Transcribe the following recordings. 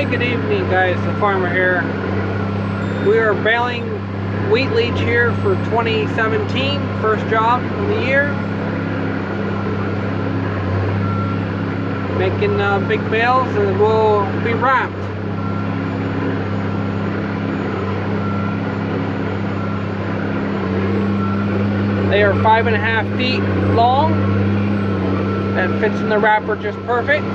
Hey, good evening guys, the farmer here. We are baling wheat leach here for 2017, first job of the year. Making big bales and will be wrapped. They are 5.5 feet long. That fits in the wrapper just perfect.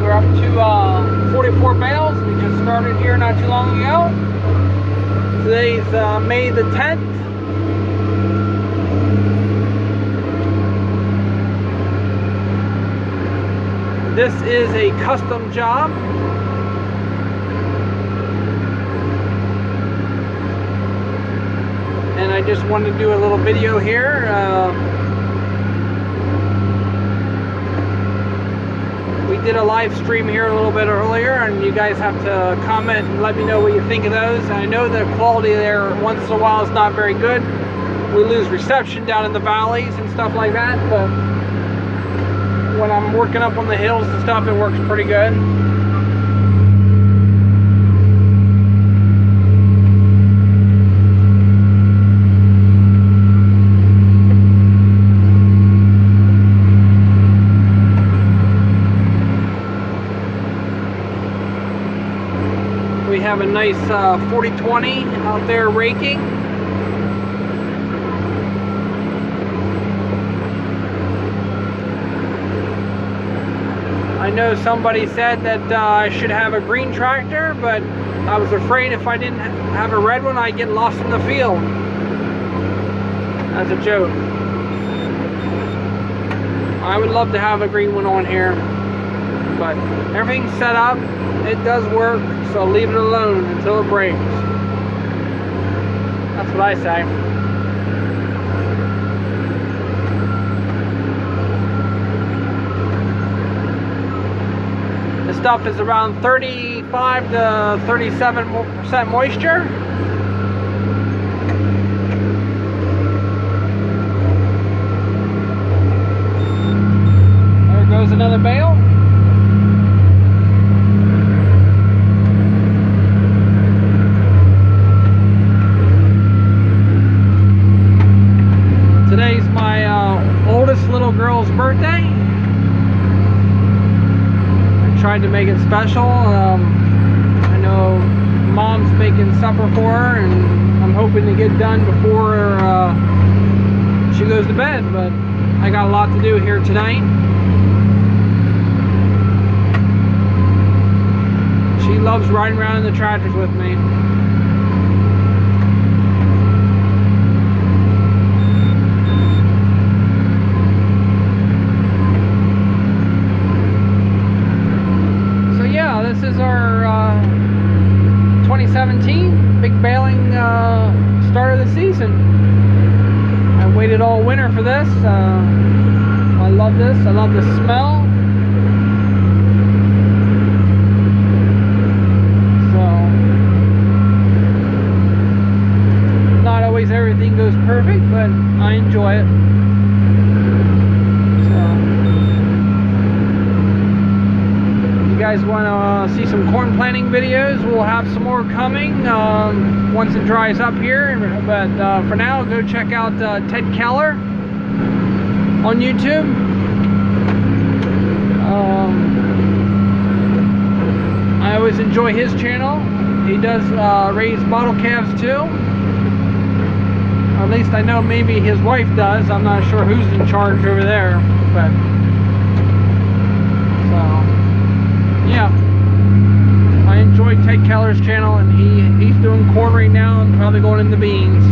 We're up to 44 bales. We just started here not too long ago. Today's May the 10th. This is a custom job. And I just wanted to do a little video here. We did a live stream here a little bit earlier, and you guys have to comment and let me know what you think of those. I know the quality there once in a while is not very good. We lose reception down in the valleys and stuff like that, but when I'm working up on the hills and stuff, it works pretty good. We have a nice 40-20 out there raking. I know somebody said that I should have a green tractor, but I was afraid if I didn't have a red one, I'd get lost in the field. That's a joke. I would love to have a green one on here, but everything's set up. It does work, so leave it alone until it breaks. That's what I say. The stuff is around 35 to 37% moisture. There goes another bale. Today's my oldest little girl's birthday. I tried to make it special. I know Mom's making supper for her, and I'm hoping to get done before she goes to bed, but I got a lot to do here tonight. She loves riding around in the tractors with me. This is our 2017 big baling start of the season. I waited all winter for this. I love this. I love the smell. So, not always everything goes perfect, but I enjoy it. If you guys want to see some corn planting videos, we'll have some more coming once it dries up here, but for now, go check out Ted Keller on YouTube. I always enjoy his channel. He does raise bottle calves too, or at least I know maybe his wife does. I'm not sure who's in charge over there, but yeah, I enjoy Ted Keller's channel, and he's doing corn right now and probably going into beans.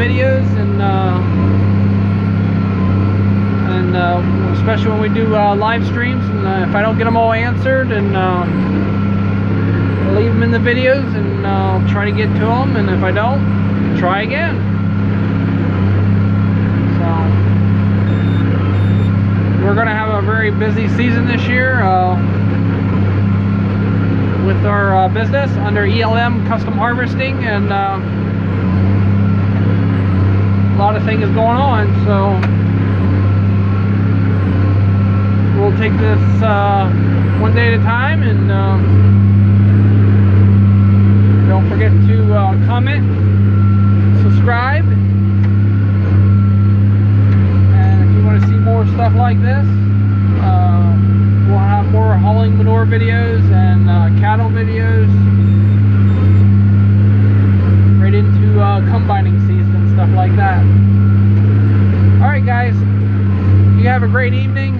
videos, and especially when we do live streams. And if I don't get them all answered, and leave them in the videos, and I'll try to get to them. And if I don't, try again. So we're gonna have a very busy season this year with our business under ELM Custom Harvesting, and a lot of things going on. So we'll take this one day at a time, and don't forget to comment, subscribe, and if you want to see more stuff like this, we'll have more hauling manure videos and cattle videos right into combining season and stuff like that. Alright guys, you have a great evening.